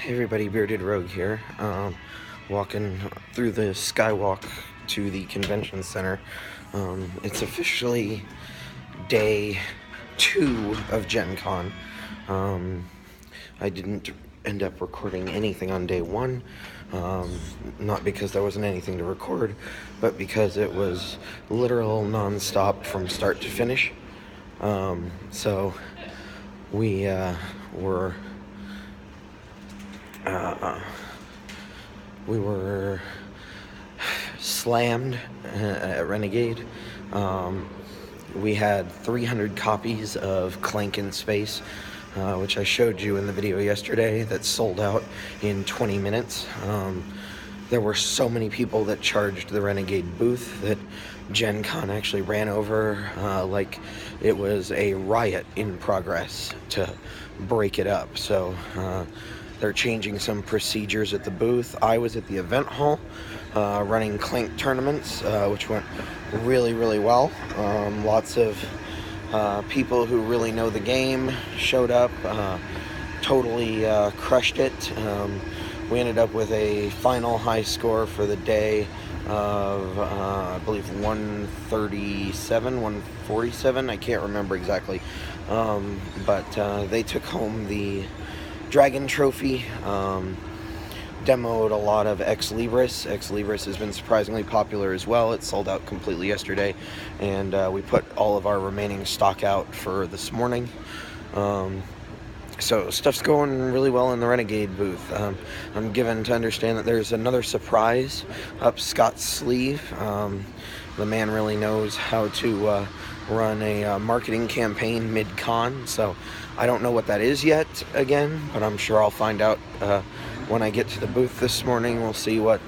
Hey everybody, Bearded Rogue here, walking through the skywalk to the convention center. It's officially day 2 of Gen Con. I didn't end up recording anything on day 1, not because there wasn't anything to record, but because it was literal non-stop from start to finish. So we were slammed at Renegade. We had 300 copies of Clank in Space, which I showed you in the video yesterday, that sold out in 20 minutes. There were so many people that charged the Renegade booth that Gen Con actually ran over like it was a riot in progress to break it up. So they're changing some procedures at the booth. I was at the event hall running Clank tournaments, which went really well. Lots of people who really know the game showed up, totally crushed it. We ended up with a final high score for the day of, I believe, 137, 147, I can't remember exactly. But they took home the Dragon Trophy. Demoed a lot of Ex Libris. Ex Libris has been surprisingly popular as well. It sold out completely yesterday, and we put all of our remaining stock out for this morning. So stuff's going really well in the Renegade booth. I'm given to understand that there's another surprise up Scott's sleeve. The man really knows how to run a marketing campaign mid-con, so I don't know what that is yet again, but I'm sure I'll find out when I get to the booth this morning. We'll see what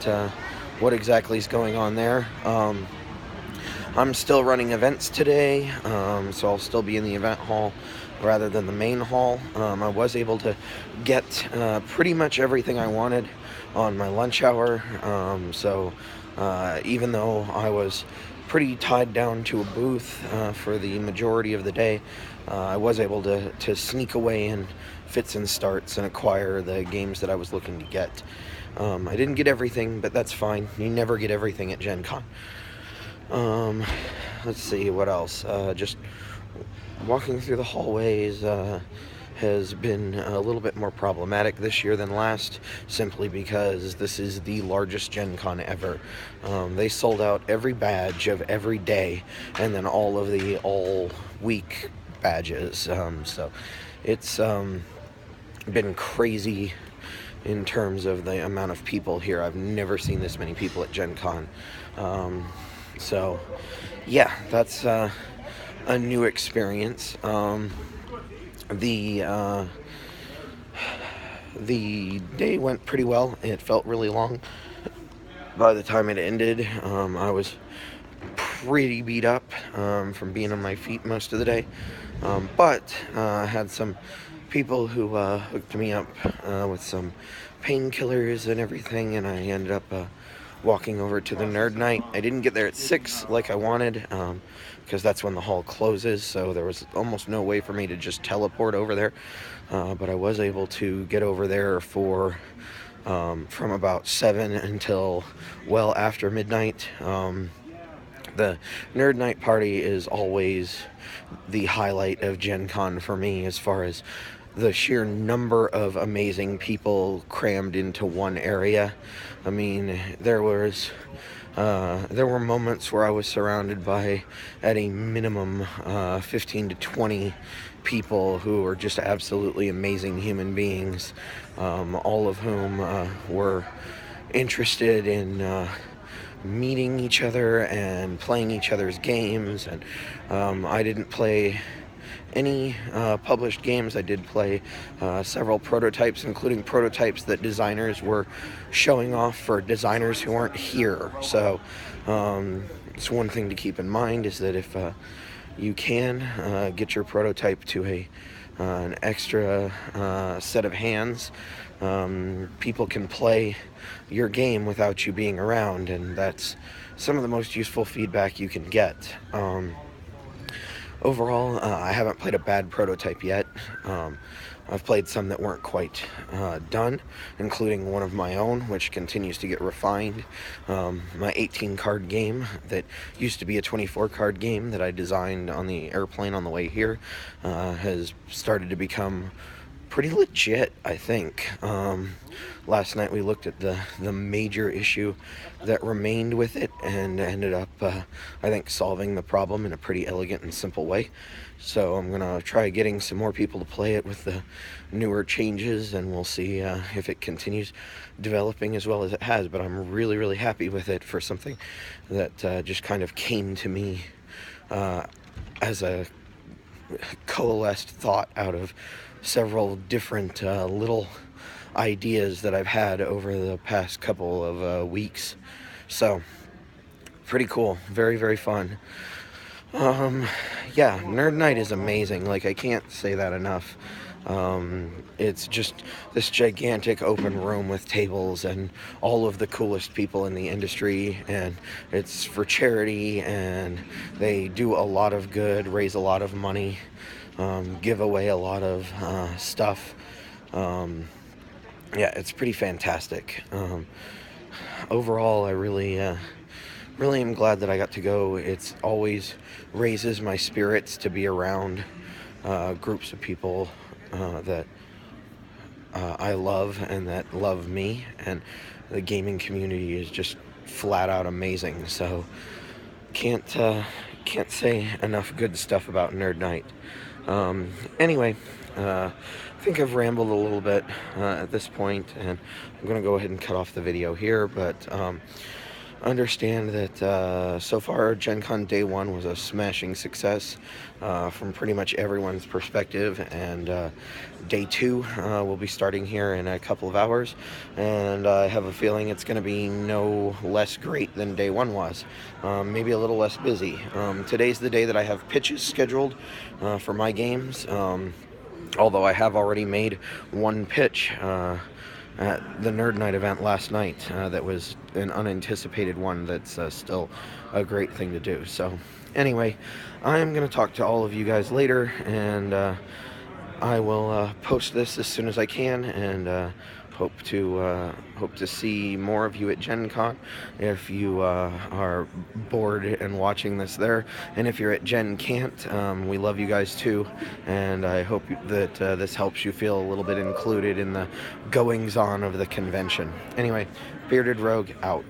exactly is going on there. I'm still running events today, so I'll still be in the event hall rather than the main hall. I was able to get pretty much everything I wanted on my lunch hour, so even though I was pretty tied down to a booth for the majority of the day, I was able to sneak away in fits and starts and acquire the games that I was looking to get. I didn't get everything, but that's fine. You never get everything at Gen Con. Let's see, what else? Just walking through the hallways has been a little bit more problematic this year than last, simply because this is the largest Gen Con ever. They sold out every badge of every day, and then all of the all-week badges. So it's been crazy in terms of the amount of people here. I've never seen this many people at Gen Con. So yeah, that's a new experience. The day went pretty well. It felt really long. By the time it ended, I was pretty beat up from being on my feet most of the day. But I had some people who hooked me up with some painkillers and everything, and I ended up walking over to the Nerd Night. I didn't get there at 6 like I wanted, because that's when the hall closes, so there was almost no way for me to just teleport over there. But I was able to get over there for from about 7 until well after midnight. The Nerd Night party is always the highlight of Gen Con for me, as far as the sheer number of amazing people crammed into one area. I mean, there were moments where I was surrounded by, at a minimum, 15 to 20 people who were just absolutely amazing human beings, all of whom were interested in meeting each other and playing each other's games. And I didn't play any published games. I did play several prototypes, including prototypes that designers were showing off for designers who aren't here. So it's one thing to keep in mind, is that if you can get your prototype to an extra set of hands, people can play your game without you being around, and that's some of the most useful feedback you can get. Overall, I haven't played a bad prototype yet. I've played some that weren't quite done, including one of my own, which continues to get refined. My 18 card game that used to be a 24 card game that I designed on the airplane on the way here has started to become pretty legit, I think. Last night we looked at the major issue that remained with it and ended up, I think, solving the problem in a pretty elegant and simple way. So I'm going to try getting some more people to play it with the newer changes, and we'll see if it continues developing as well as it has. But I'm really, really happy with it for something that just kind of came to me as a coalesced thought out of several different little ideas that I've had over the past couple of weeks. So, pretty cool. Very, very fun. Yeah, Nerd Night is amazing. Like, I can't say that enough. It's just this gigantic open room with tables and all of the coolest people in the industry, and it's for charity, and they do a lot of good, raise a lot of money, give away a lot of stuff. Yeah, it's pretty fantastic. Overall, I really am glad that I got to go. It's always raises my spirits to be around groups of people that I love and that love me, and the gaming community is just flat out amazing. So can't say enough good stuff about Nerd Night. Anyway, I think I've rambled a little bit at this point, and I'm going to go ahead and cut off the video here, but understand that so far Gen Con Day 1 was a smashing success from pretty much everyone's perspective, and Day 2 will be starting here in a couple of hours, and I have a feeling it's going to be no less great than Day 1 was. Maybe a little less busy. Today's the day that I have pitches scheduled for my games, although I have already made one pitch at the Nerd Night event last night. That was an unanticipated one that's still a great thing to do. So anyway, I'm going to talk to all of you guys later, and I will post this as soon as I can, and hope to see more of you at Gen Con if you are bored and watching this there, and if you're at Gen Can't, we love you guys too, and I hope that this helps you feel a little bit included in the goings on of the convention. Anyway, Bearded Rogue out.